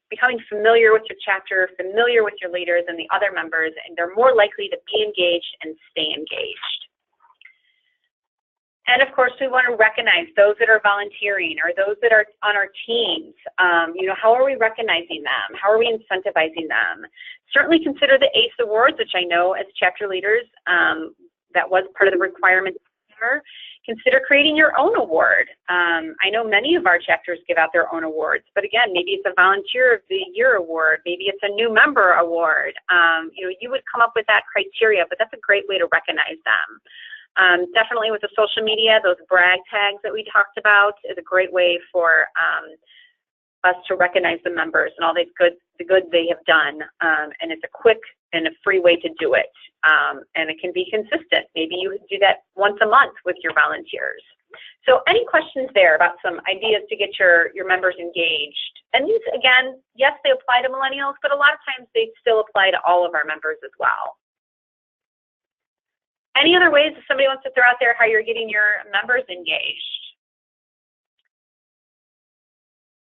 A: becoming familiar with your chapter, familiar with your leaders and the other members, and they're more likely to be engaged and stay engaged. And of course, we want to recognize those that are volunteering or those that are on our teams. How are we recognizing them? How are we incentivizing them? Certainly consider the ACE Awards, which I know as chapter leaders, that was part of the requirement. Consider creating your own award. I know many of our chapters give out their own awards, but again, maybe it's a Volunteer of the Year award, maybe it's a new member award. You would come up with that criteria, but that's a great way to recognize them. Definitely with the social media, those brag tags that we talked about is a great way for us to recognize the members and all the good they have done. And it's a quick and a free way to do it. And it can be consistent. Maybe you do that once a month with your volunteers. So any questions there about some ideas to get your members engaged? And these, again, yes, they apply to millennials, but a lot of times they still apply to all of our members as well. Any other ways if somebody wants to throw out there how you're getting your members engaged?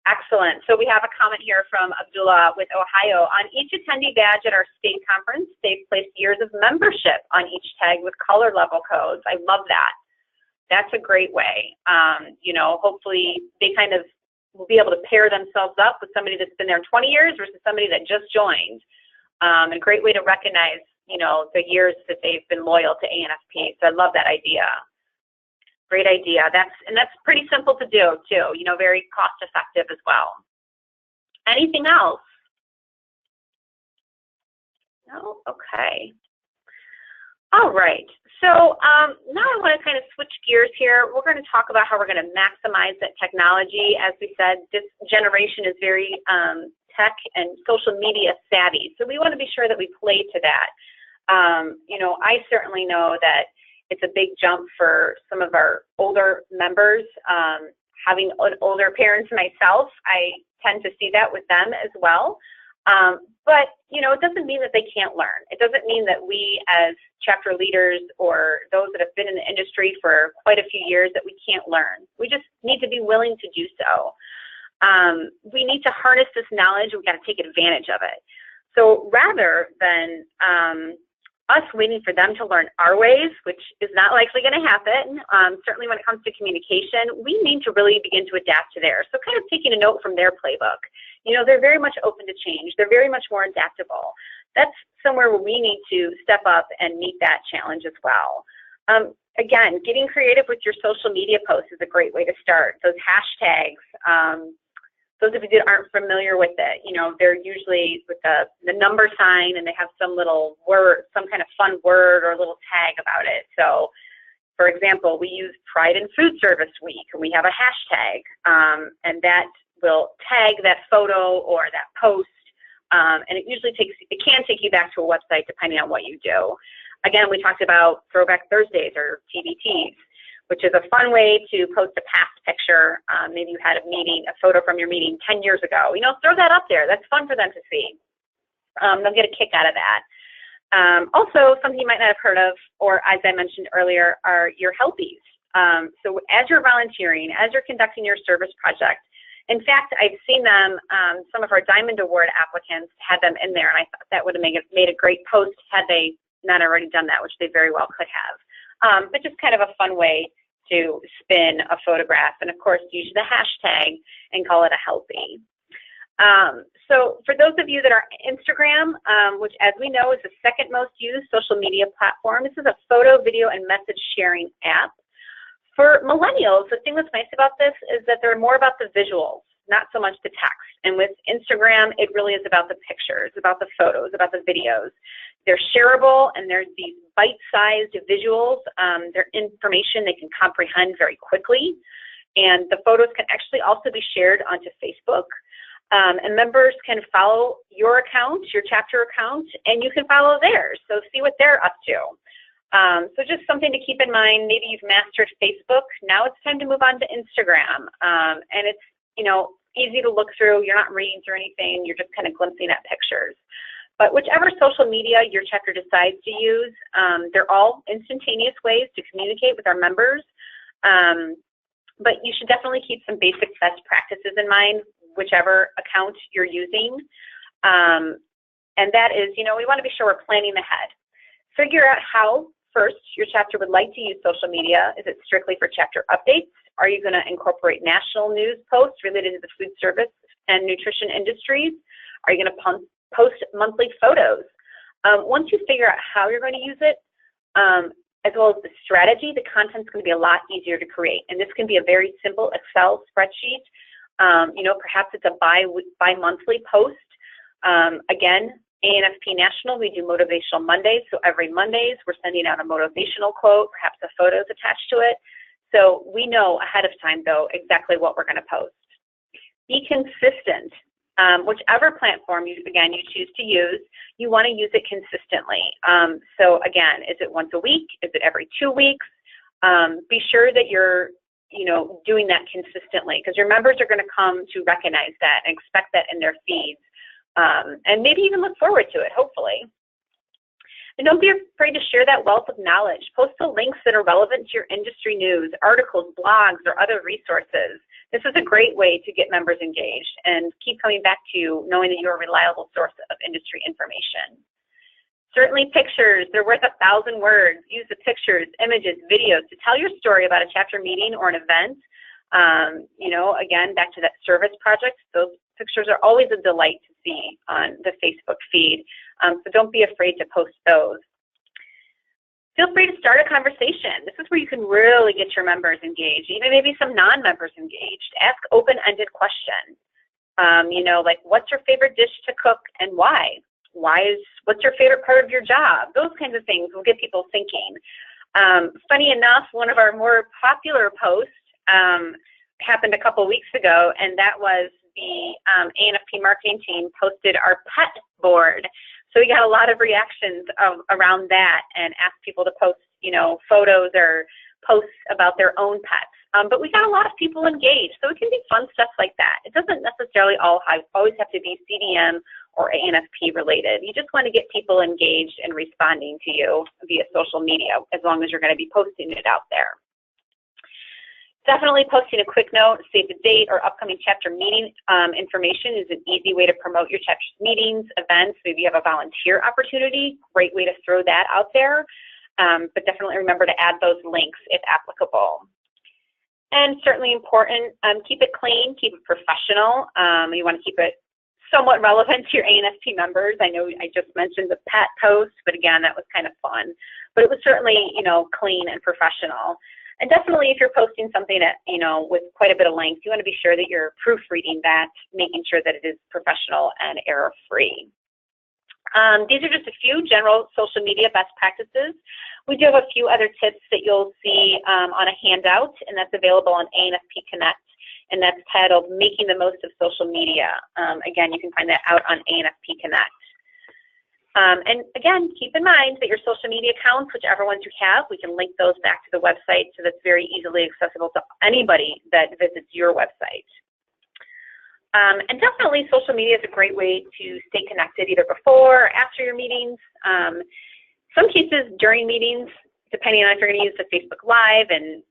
A: Excellent. So we have a comment here from Abdullah with Ohio. On each attendee badge at our state conference, they've placed years of membership on each tag with color level codes. I love that. That's a great way. Hopefully they kind of will be able to pair themselves up with somebody that's been there 20 years versus somebody that just joined. A great way to recognize the years that they've been loyal to ANFP. So I love that idea. Great idea. That's pretty simple to do too, very cost effective as well. Anything else? No? Okay. All right. So now I want to kind of switch gears here. We're going to talk about how we're going to maximize that technology. As we said, this generation is very tech and social media savvy. So we want to be sure that we play to that. I certainly know that it's a big jump for some of our older members. Having older parents myself, I tend to see that with them as well. But, it doesn't mean that they can't learn. It doesn't mean that we as chapter leaders or those that have been in the industry for quite a few years that we can't learn. We just need to be willing to do so. We need to harness this knowledge. We've got to take advantage of it. So rather than us waiting for them to learn our ways, which is not likely going to happen, certainly when it comes to communication, we need to really begin to adapt to theirs. So kind of taking a note from their playbook. They're very much open to change. They're very much more adaptable. That's somewhere where we need to step up and meet that challenge as well. Again, getting creative with your social media posts is a great way to start. Those hashtags, those of you that aren't familiar with it, they're usually with the number sign, and they have some little word, some kind of fun word or a little tag about it. So, for example, we use Pride in Food Service Week, and we have a hashtag, and that will tag that photo or that post, and it can take you back to a website depending on what you do. Again, we talked about Throwback Thursdays or TBTs, which is a fun way to post a past picture. Maybe you had a photo from your meeting 10 years ago. Throw that up there. That's fun for them to see. They'll get a kick out of that. Also, something you might not have heard of, or as I mentioned earlier, are your helpies. So as you're volunteering, as you're conducting your service project, in fact, I've seen them, some of our Diamond Award applicants had them in there, and I thought that would have made a great post had they not already done that, which they very well could have. But just kind of a fun way to spin a photograph, and of course use the hashtag and call it a helpie. So for those of you that are Instagram, which as we know is the second most used social media platform, this is a photo, video, and message sharing app. For millennials, the thing that's nice about this is that they're more about the visuals, not so much the text. And with Instagram, it really is about the pictures, about the photos, about the videos. They're shareable, and there's these bite-sized visuals. They're information they can comprehend very quickly. And the photos can actually also be shared onto Facebook. And members can follow your account, your chapter account, and you can follow theirs. So see what they're up to. So just something to keep in mind. Maybe you've mastered Facebook. Now it's time to move on to Instagram. And it's, easy to look through. You're not reading through anything. You're just kind of glimpsing at pictures. But whichever social media your chapter decides to use, they're all instantaneous ways to communicate with our members. But you should definitely keep some basic best practices in mind, whichever account you're using. And that is, we want to be sure we're planning ahead. Figure out how, first, your chapter would like to use social media. Is it strictly for chapter updates? Are you going to incorporate national news posts related to the food service and nutrition industries? Are you going to post monthly photos? Once you figure out how you're going to use it, as well as the strategy, the content's going to be a lot easier to create. And this can be a very simple Excel spreadsheet. Perhaps it's a bi-monthly post. Again, ANFP National, we do Motivational Mondays. So every Mondays, we're sending out a motivational quote, perhaps a photo is attached to it. So we know ahead of time, though, exactly what we're going to post. Be consistent. Whichever platform you choose to use, you want to use it consistently. So again, is it once a week? Is it every 2 weeks? Be sure that you're doing that consistently, because your members are going to come to recognize that and expect that in their feeds, and maybe even look forward to it, hopefully. And don't be afraid to share that wealth of knowledge. Post the links that are relevant to your industry news, articles, blogs, or other resources. This is a great way to get members engaged and keep coming back to you knowing that you're a reliable source of industry information. Certainly pictures, they're worth 1,000 words. Use the pictures, images, videos to tell your story about a chapter meeting or an event. Again, back to that service project, those pictures are always a delight to see on the Facebook feed. So don't be afraid to post those. Feel free to start a conversation. This is where you can really get your members engaged, even maybe some non-members engaged. Ask open-ended questions. Like, what's your favorite dish to cook and why? What's your favorite part of your job? Those kinds of things will get people thinking. Funny enough, one of our more popular posts happened a couple weeks ago, and that was the ANFP marketing team posted our pet board. So we got a lot of reactions around that and asked people to post, you know, photos or posts about their own pets. But we got a lot of people engaged, so it can be fun stuff like that. It doesn't necessarily always have to be CDM or ANFP related. You just want to get people engaged and responding to you via social media, as long as you're going to be posting it out there. Definitely posting a quick note, save the date, or upcoming chapter meeting information is an easy way to promote your chapter's meetings, events. Maybe you have a volunteer opportunity, great way to throw that out there. But definitely remember to add those links if applicable. And certainly important, keep it clean, keep it professional. You want to keep it somewhat relevant to your ANFP members. I know I just mentioned the pet post, but again, that was kind of fun. But it was certainly, you know, clean and professional. And definitely if you're posting something that, you know, with quite a bit of length, you want to be sure that you're proofreading that, making sure that it is professional and error-free. These are just a few general social media best practices. We do have a few other tips that you'll see on a handout, and that's available on ANFP Connect, and that's titled Making the Most of Social Media. Again, you can find that out on ANFP Connect. And again, keep in mind that your social media accounts, whichever ones you have, we can link those back to the website so that's very easily accessible to anybody that visits your website. And definitely social media is a great way to stay connected either before or after your meetings. Some cases during meetings, depending on if you're going to use the Facebook Live, and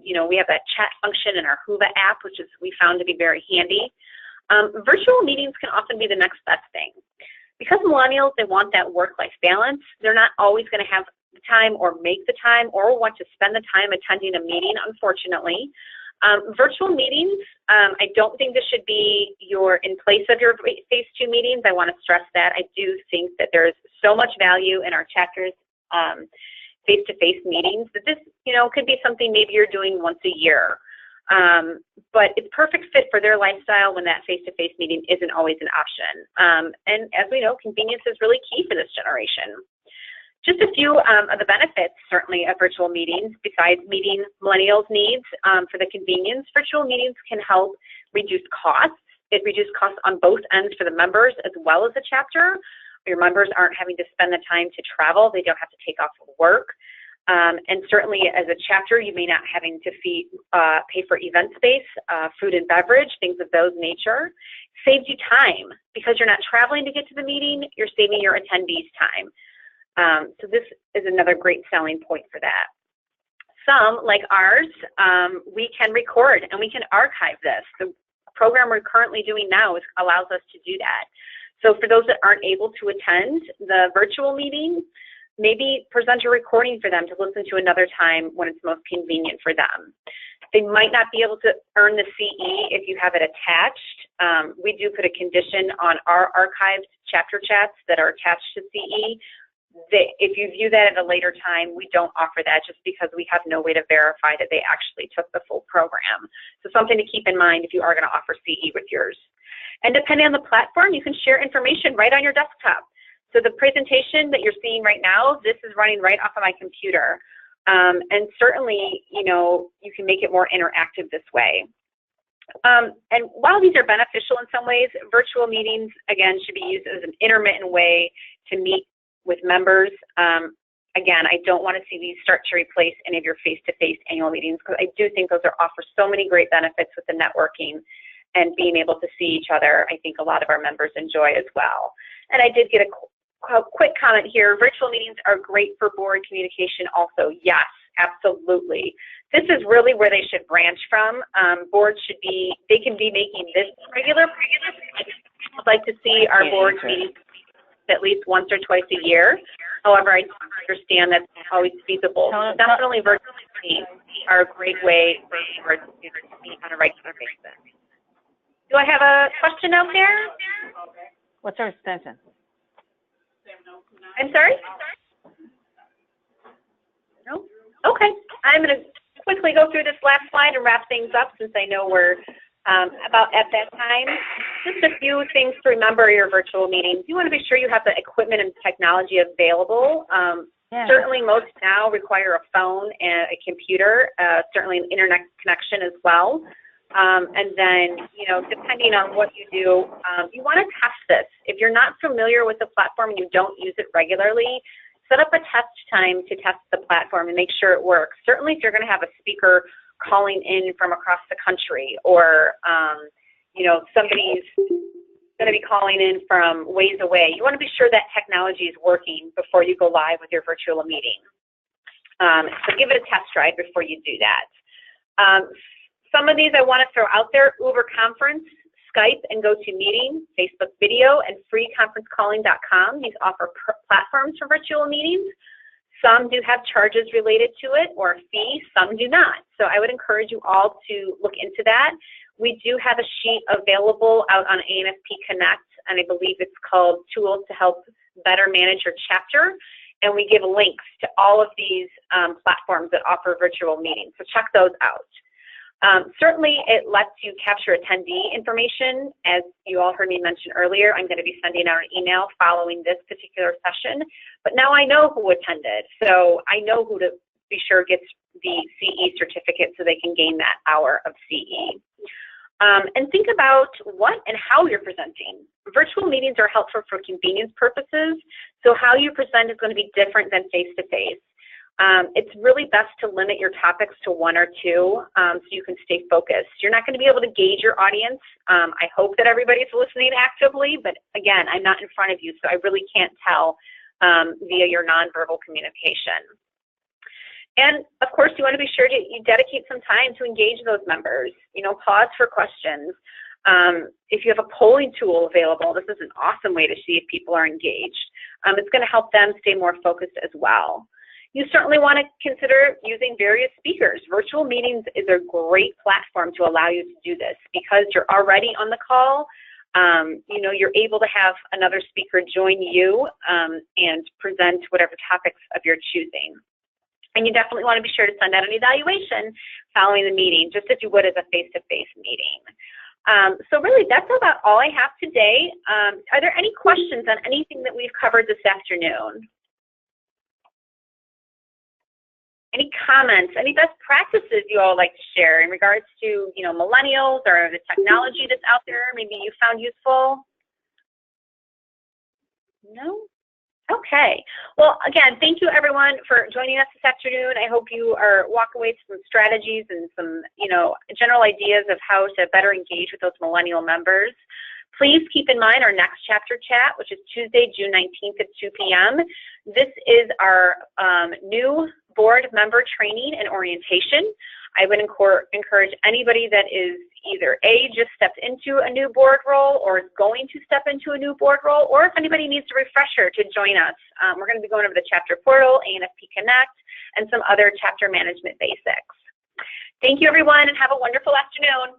A: you know, we have that chat function in our Whova app, which is we found to be very handy. Virtual meetings can often be the next best thing. Because millennials, they want that work-life balance, they're not always going to have the time or make the time or want to spend the time attending a meeting, unfortunately. Virtual meetings, I don't think this should be in place of your face-to meetings. I want to stress that. I do think that there's so much value in our chapters face-to-face meetings that this, you know, could be something maybe you're doing once a year. But it's perfect fit for their lifestyle when that face-to-face meeting isn't always an option. And as we know, convenience is really key for this generation. Just a few of the benefits, certainly, of virtual meetings, besides meeting millennials' needs for the convenience. Virtual meetings can help reduce costs. It reduces costs on both ends for the members as well as the chapter. Your members aren't having to spend the time to travel. They don't have to take off of work. And certainly as a chapter, you may not having to pay for event space, food and beverage, things of those nature. Saves you time because you're not traveling to get to the meeting, you're saving your attendees time. So this is another great selling point for that. Some, like ours, we can record and we can archive this. The program we're currently doing now allows us to do that. So for those that aren't able to attend the virtual meeting, maybe present a recording for them to listen to another time when it's most convenient for them. They might not be able to earn the CE if you have it attached. We do put a condition on our archived chapter chats that are attached to CE. If you view that at a later time, we don't offer that just because we have no way to verify that they actually took the full program. So something to keep in mind if you are going to offer CE with yours. And depending on the platform, you can share information right on your desktop. So the presentation that you're seeing right now, this is running right off of my computer. And certainly, you know, you can make it more interactive this way. And while these are beneficial in some ways, virtual meetings, again, should be used as an intermittent way to meet with members. Again, I don't want to see these start to replace any of your face-to-face annual meetings because I do think those offer so many great benefits with the networking and being able to see each other. I think a lot of our members enjoy as well. And I did get a quick comment here. Virtual meetings are great for board communication also. Yes, absolutely. This is really where they should branch from. Boards they can be making this regular. I'd like to see our board meetings at least once or twice a year. However, I understand that's not always feasible. Definitely virtual meetings are a great way for boards to meet on a regular basis. Do I have a question out there?
B: What's our extension?
A: I'm sorry? No? Okay. I'm going to quickly go through this last slide and wrap things up since I know we're about at that time. Just a few things to remember at your virtual meetings. You want to be sure you have the equipment and technology available. Certainly most now require a phone and a computer, certainly an internet connection as well. And then, you know, depending on what you do, you want to test this. If you're not familiar with the platform and you don't use it regularly, set up a test time to test the platform and make sure it works. Certainly if you're going to have a speaker calling in from across the country, or, you know, somebody's going to be calling in from ways away, you want to be sure that technology is working before you go live with your virtual meeting. So give it a test drive before you do that. Some of these I want to throw out there: Uber Conference, Skype and GoToMeeting, Facebook Video, and freeconferencecalling.com. These offer platforms for virtual meetings. Some do have charges related to it or a fee, some do not. So I would encourage you all to look into that. We do have a sheet available out on ANFP Connect, and I believe it's called Tools to Help Better Manage Your Chapter. And we give links to all of these platforms that offer virtual meetings. So check those out. Certainly, it lets you capture attendee information. As you all heard me mention earlier, I'm going to be sending out an email following this particular session. But now I know who attended, so I know who to be sure gets the CE certificate so they can gain that hour of CE. And think about what and how you're presenting. Virtual meetings are helpful for convenience purposes, so how you present is going to be different than face-to-face. It's really best to limit your topics to one or two so you can stay focused. You're not going to be able to gauge your audience. I hope that everybody's listening actively, but again, I'm not in front of you, so I really can't tell via your nonverbal communication. And of course, you want to be sure you dedicate some time to engage those members. You know, pause for questions. If you have a polling tool available, this is an awesome way to see if people are engaged. It's going to help them stay more focused as well. You certainly want to consider using various speakers. Virtual meetings is a great platform to allow you to do this because you're already on the call. You know, you're able to have another speaker join you and present whatever topics of your choosing. And you definitely want to be sure to send out an evaluation following the meeting, just as you would as a face-to-face meeting. So really, that's about all I have today. Are there any questions on anything that we've covered this afternoon? Any comments, any best practices you all like to share in regards to, you know, millennials or the technology that's out there maybe you found useful? No? Okay. Well, again, thank you everyone for joining us this afternoon. I hope you walk away with some strategies and some, you know, general ideas of how to better engage with those millennial members. Please keep in mind our next chapter chat, which is Tuesday, June 19th at 2 p.m. This is our new board member training and orientation. I would encourage anybody that is either just stepped into a new board role or is going to step into a new board role, or if anybody needs a refresher to join us. We're going to be going over the chapter portal, ANFP Connect, and some other chapter management basics. Thank you, everyone, and have a wonderful afternoon.